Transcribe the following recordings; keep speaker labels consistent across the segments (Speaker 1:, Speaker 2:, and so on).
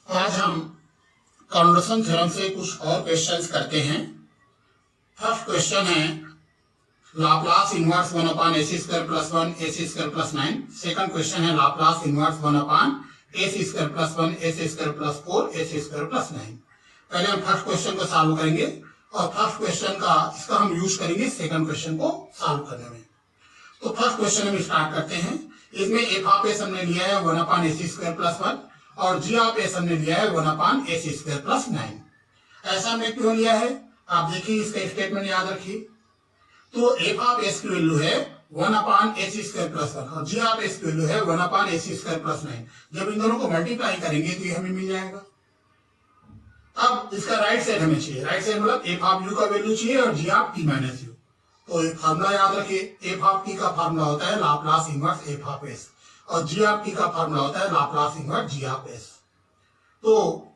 Speaker 1: आज हम convergence theorem से कुछ और क्वेश्चंस करते हैं। फर्स्ट क्वेश्चन है Laplace inverse 1 upon AC square plus 1 AC square plus 9। Second question है Laplace inverse 1 upon AC square plus 1 AC square plus 4 AC square plus 9। पहले हम फर्स्ट क्वेश्चन को सॉल्व करेंगे और फर्स्ट क्वेश्चन का इसका हम यूज करेंगे सेकंड क्वेश्चन को सॉल्व करने में। तो फर्स्ट क्वेश्चन हम स्टार्ट करते हैं। इसमें एफ ऑफ एस हमने लिया है 1 अपॉन AC स्क्वायर प्लस 1 और जी ऑफ एस हमने लिया है 1 अपॉन AC स्क्वायर प्लस 9। ऐसा हमने क्यों लिया है आप देखिए, इसका स्टेटमेंट याद रखिए। तो एफ ऑफ एस की वैल्यू है 1 अपॉन AC स्क्वायर प्लस 1 और जी ऑफ एस की वैल्यू है 1 अपॉन AC स्क्वायर प्लस 9। जब इन दोनों को मल्टीप्लाई करेंगे तो ये हमें मिल जाएगा। अब इसका राइट साइड हमें चाहिए, राइट साइड मतलब एफ ऑफ यू का वैल्यू चाहिए और जी ऑफ टी माइनस यू। तो एक फार्मूला याद रखिए, एफ ऑफ टी का फार्मूला होता है Laplace inverse F of S और जी ऑफ टी का फार्मूला होता है Laplace inverse G of S. तो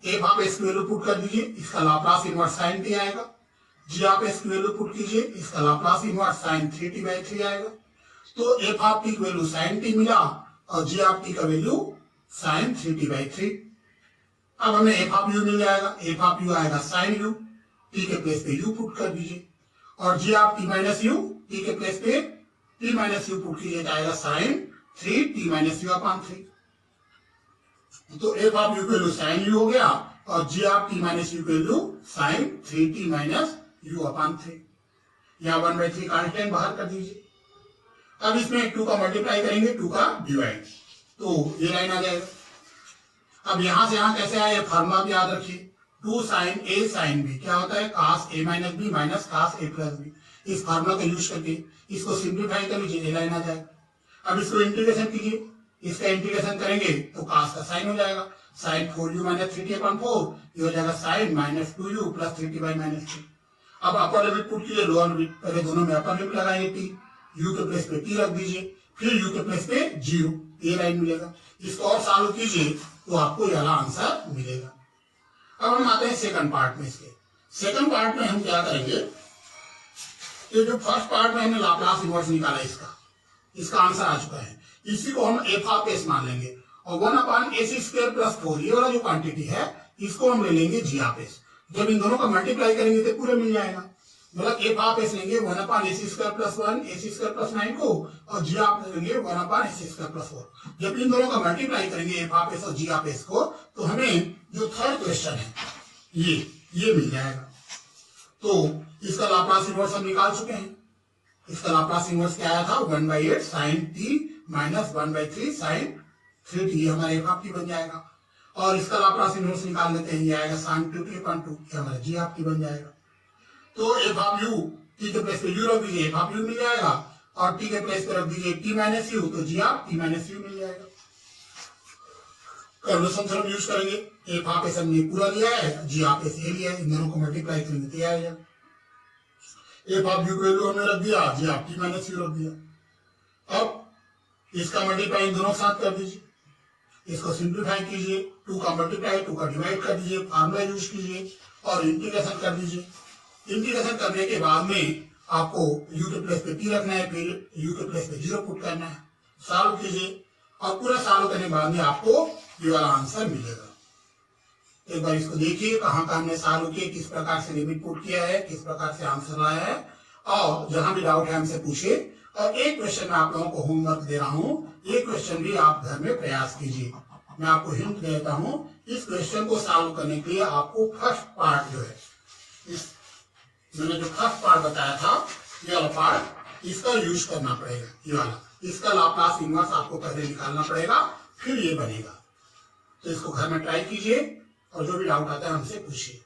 Speaker 1: एफ ऑफ एस की वैल्यू पुट कर दीजिए, इसका लाप्लास इनवर्स साइन टी आएगा। जी ऑफ एस की वैल्यू पुट कीजिए, इसका लाप्लास इनवर्स साइन 3t/3 आएगा। तो एफ ऑफ टी की वैल्यू साइन टी मिला और जी ऑफ टी का वैल्यू साइन 3t/3। अब हमें एफ ऑफ यू मिल जाएगा, एफ ऑफ यू आएगा साइन यू, टी के प्लेस पे यू पुट कर दीजिए और जी of T minus u, t के प्लेस पे टी माइनस यू पुट कीजिए, आएगा sine 3t minus you upon 3। तो एफ ऑफ यू की वैल्यू साइन यू हो गया और जी ऑफ टी माइनस यू की value sine 3t minus you upon 3। यहाँ 1/3 कांस्टेंट बाहर कर दीजिए। अब इसमें 2 का मल्टीप्लाई करेंगे, 2 का डिवाइड, तो ये लाइन आ जाएगा। अब यहां से यहां कैसे आए फार्मूला भी याद रखिए, 2 साइन ए साइन बी क्या होता है कास ए माइनस बी माइनस कास ए प्लस बी। इस फार्मूला का यूज करके इसको सिंप्लीफाई कर लीजिए, ए लाइन आ जाएगा। अब इसको इंटीग्रेशन कीजिए, इसका इंटीग्रेशन करेंगे तो कास का साइन हो जाएगा, साइन 4u माइनस 3t/4 ये हो जाएगा sign minus 2u plus 3t/-3। अब अपर लिमिट पुट कीजिए, लोअर लिमिट, पहले दोनों में अपर लिमिट लगाएंगे टी, यू के प्लेस पे टी रख दीजिए, फिर यू के प्लेस पे 0, ये लाइन मिलेगा। इसको और सॉल्व कीजिए तो आपको यह आंसर मिलेगा। अब हम आते हैं सेकंड पार्ट में। इसके सेकंड पार्ट में हम क्या करेंगे, ये जो फर्स्ट पार्ट में हमने लाप्लास इनवर्स निकाला इसका आंसर आ चुका है, इसी को हम एफ ऑफ एस मान लेंगे और 1 अपॉन AC स्क्वायर प्लस 4 ये वाला जो क्वांटिटी है इसको हम ले लेंगे जी ऑफ एस। जब इन दोनों का मल्टीप्लाई करेंगे तो पूरे मिल जाएगा, मतलब एफ ऑफ एस लेंगे 1 upon AC square plus 1 AC square plus 9 को और जी ऑफ लेंगे 1 अपॉन AC स्क्वायर प्लस 4। जब इन दोनों का मल्टीप्लाई करेंगे एफ ऑफ एस और जी ऑफ एस को तो हमें जो थर्ड क्वेश्चन है ये मिल जाएगा। तो इसका लाप्लास इनवर्स हम निकाल चुके हैं। इसका लाप्लास इनवर्स क्या आया था 1/8 sign T minus 1/3 sign 3t, ये हमारा एफ ऑफ टी बन जाएगा। और इसका लाप्लास इनवर्स निकाल लेते हैं, ये आएगा साइन 2t/2, ये हमारा जी ऑफ टी बन जाएगा। तो एफ ऑफ यू टी के प्लेस पे यू रख दीजिए, एफ ऑफ यू मिल जाएगा और टी के प्लेस पे रख दीजिए टी माइनस यू, तो जी ऑफ टी माइनस यू मिल जाएगा। कन्वर्जेंस थ्योरम यूज करेंगे, एफ ऑफ एस हमने पूरा लिया है, जी ऑफ एस ये लिया है, इन दोनों को मल्टीप्लाई करेंगे तो आ जाएगा। एफ ऑफ यू की वैल्यू हमने रख दिया, जी ऑफ टी माइनस यू रख दिया। अब इसका मल्टीप्लाई इन दोनों के साथ कर दीजिए, इसको सिंप्लीफाई कीजिए, 2 का मल्टीप्लाई 2 का डिवाइड कर दीजिए, फार्मूला यूज कीजिए और इंटीग्रेशन कर दीजिए। इंटीग्रेशन करने के बाद में आपको u के प्लेस पे t रखना है, फिर u के प्लेस पे 0 पुट करना है, सॉल्व कीजिए और पूरा सॉल्व करने के बाद में आपको ये वाला आंसर मिलेगा। एक बार इसको देखिए कहाँ कहाँ हमने सॉल्व किया, किस प्रकार से लिमिट पुट किया है, किस प्रकार से आंसर लाया है, और जहां भी डाउट है हमसे पूछिए। और एक क्वेश्चन मैं आप लोगों को होमवर्क दे रहा हूँ, ये क्वेश्चन भी आप घर में प्रयास कीजिए। मैं आपको हिंट देता हूँ, इस क्वेश्चन को सॉल्व करने के लिए आपको फर्स्ट पार्ट जो है, इस मैंने जो फर्स्ट पार्ट बताया था ये वाला पार्ट, इसका यूज करना पड़ेगा। ये वाला इसका लाप्लास इनवर्स आपको पहले निकालना पड़ेगा, फिर ये बनेगा। तो इसको घर में ट्राई कीजिए और जो भी डाउट आता है हमसे पूछिए।